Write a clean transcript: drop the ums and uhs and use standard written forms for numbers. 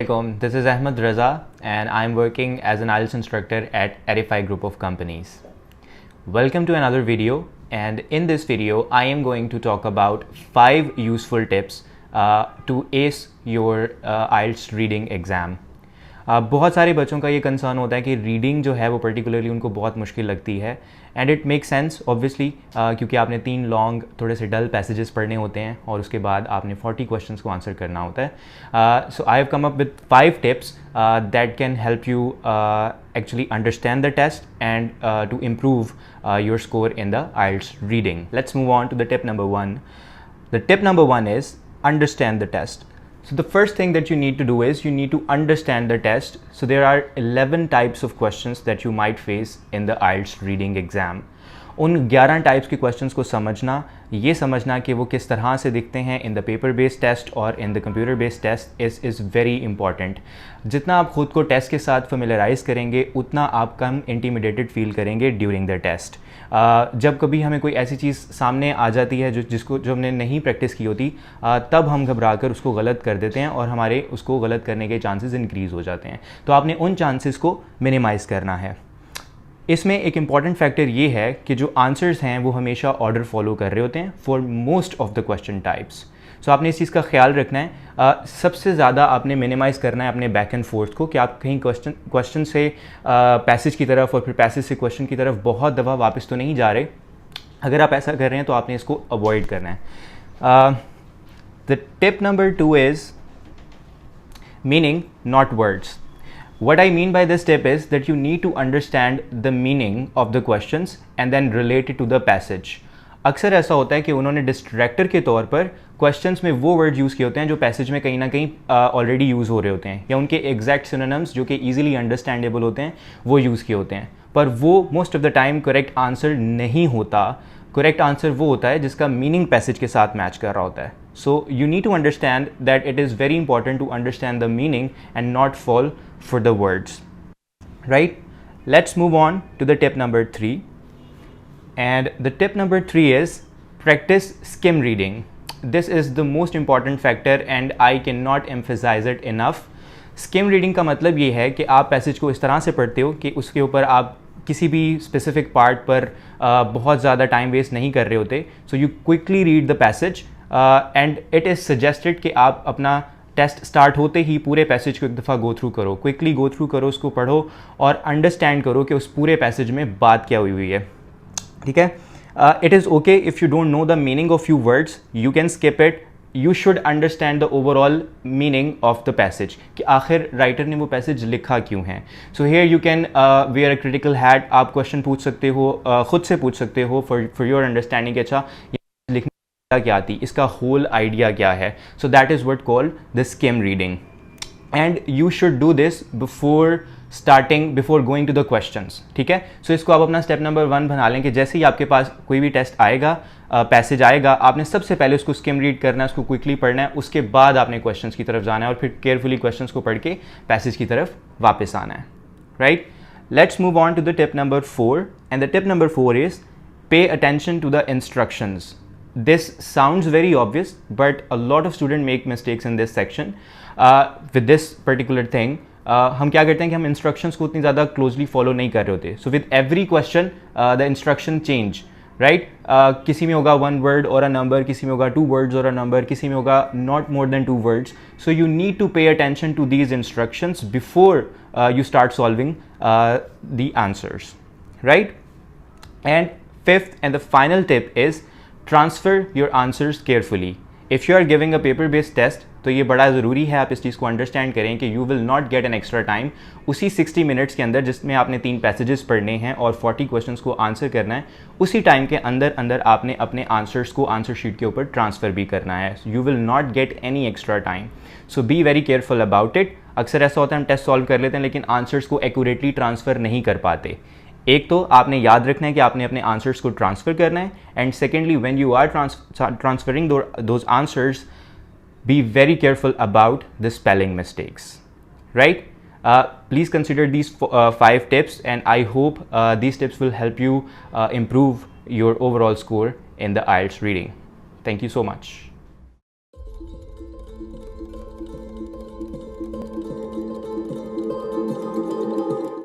Assalamualaikum, this is Ahmed Raza and I'm working as an IELTS instructor at Edify Group of Companies. Welcome to another video, and in this video I am going to talk about 5 useful tips to ace your IELTS reading exam. बहुत सारे बच्चों का ये concern होता है कि reading जो है वो पर्टिकुलरली उनको बहुत मुश्किल लगती है, and it make sense obviously क्योंकि आपने 3 लॉन्ग थोड़े से डल पैसेजेस पढ़ने होते हैं और उसके बाद आपने 40 क्वेश्चंस को आंसर करना होता है. So I have come up with 5 tips that can help you actually understand the test and to improve your score in the IELTS reading. Let's move on to the tip number 1. The tip number 1 is understand the test. So the first thing that you need to do is you need to understand the test. So there are 11 types of questions that you might face in the IELTS reading exam. उन 11 types के questions को समझना, ये समझना कि वो किस तरह से दिखते हैं in the paper based test और in the computer based test is very important. जितना आप खुद को टेस्ट के साथ फेमिलराइज करेंगे उतना आप कम इंटीमिडेटेड फील करेंगे ड्यूरिंग द टेस्ट. जब कभी हमें कोई ऐसी चीज़ सामने आ जाती है जो हमने नहीं प्रैक्टिस की होती, तब हम घबरा कर उसको गलत कर देते हैं और हमारे उसको गलत करने के चांसेस इंक्रीज़ हो जाते हैं. तो आपने उन चांसेस को मिनिमाइज़ करना है. इसमें एक इम्पॉर्टेंट फैक्टर ये है कि जो आंसर्स हैं वो हमेशा ऑर्डर फॉलो कर रहे होते हैं for most of the question types. So आपने इस चीज़ का ख्याल रखना है. सबसे ज़्यादा आपने मिनिमाइज़ करना है अपने बैक एंड फोर्थ को कि आप कहीं क्वेश्चन से पैसेज की तरफ और फिर पैसेज से क्वेश्चन की तरफ बहुत दफ़ा वापस तो नहीं जा रहे. अगर आप ऐसा कर रहे हैं तो आपने इसको अवॉइड करना है. The tip number 2 is meaning not words. What I mean by this tip is that you need to understand the meaning of the questions and then relate it to the passage. अक्सर ऐसा होता है कि उन्होंने distractor के तौर पर questions में वो वर्ड यूज़ किए होते हैं जो पैसेज में कहीं ना कहीं ऑलरेडी यूज़ हो रहे होते हैं, या उनके एग्जैक्ट सिनोनिम्स जो कि ईजिली अंडरस्टैंडेबल होते हैं वो यूज़ किए होते हैं, पर वो most of the time correct answer नहीं होता. करेक्ट आंसर वो होता है जिसका मीनिंग पैसेज के साथ मैच कर रहा होता है. So you need to understand that it is very important to understand the meaning and not fall for the words. Right? Let's move on to the tip number 3. And the tip number 3 is practice skim reading. This is the most important factor and I cannot emphasize it enough. Skim reading का मतलब ये है कि आप passage को इस तरह से पढ़ते हो कि उसके ऊपर आप किसी भी स्पेसिफिक पार्ट पर बहुत ज़्यादा टाइम वेस्ट नहीं कर रहे होते. So you quickly read the passage and it is suggested कि आप अपना टेस्ट स्टार्ट होते ही पूरे पैसेज को एक दफ़ा गो थ्रू करो, क्विकली गो थ्रू करो, उसको पढ़ो और अंडरस्टैंड करो कि उस पूरे पैसेज में बात क्या हुई हुई है. ठीक है. It is okay if you don't know the meaning of few words, you can skip it. You should understand the overall meaning of the passage कि आखिर राइटर ने वो पैसेज लिखा क्यों है. So here you can wear a critical hat. आप question पूछ सकते हो, खुद से पूछ सकते हो फॉर योर अंडरस्टैंडिंग. अच्छा लिखने क्या आती, इसका होल आइडिया क्या है. So that is what called the skim reading, and you should do this before going to the questions. ठीक है. सो इसको आप अपना स्टेप नंबर 1 बना लें कि जैसे ही आपके पास कोई भी टेस्ट आएगा, पैसेज आएगा, आपने सबसे पहले उसको स्किम रीड करना है, उसको क्विकली पढ़ना है, उसके बाद आपने क्वेश्चंस की तरफ जाना है और फिर केयरफुली क्वेश्चंस को पढ़ के पैसेज की तरफ वापस आना है. Right. Let's move on to the tip number 4, and the tip number 4 is pay attention to the instructions. This sounds very obvious, but a lot of students make mistakes in this section. With this particular thing, हम क्या करते हैं कि हम instructions को उतनी ज़्यादा closely follow नहीं कर रहे होते. So with every question, the instruction change, right? किसी में होगा 1 word और a number, किसी में होगा 2 words और a number, किसी में होगा not more than 2 words. So you need to pay attention to these instructions before you start solving the answers, right? And 5th and the final tip is transfer your answers carefully. If you are giving a paper based test, तो ये बड़ा ज़रूरी है आप इस चीज़ को understand करें कि you will not get an extra time. उसी 60 मिनट्स के अंदर जिसमें आपने 3 पैसेजेस पढ़ने हैं और 40 क्वेश्चंस को आंसर करना है, उसी टाइम के अंदर आपने अपने आंसर्स को आंसर शीट के ऊपर ट्रांसफ़र भी करना है. You will not get any extra time. So be very careful about it. अक्सर ऐसा होता है हम टेस्ट सॉल्व कर लेते हैं लेकिन आंसर्स को एक्यूरेटली ट्रांसफ़र नहीं कर पाते. एक तो आपने याद रखना है कि आपने अपने आंसर्स को ट्रांसफ़र करना है, and secondly when you are transferring those answers, be very careful about the spelling mistakes, right? Please consider these 5 tips, and I hope these tips will help you improve your overall score in the IELTS reading. Thank you so much.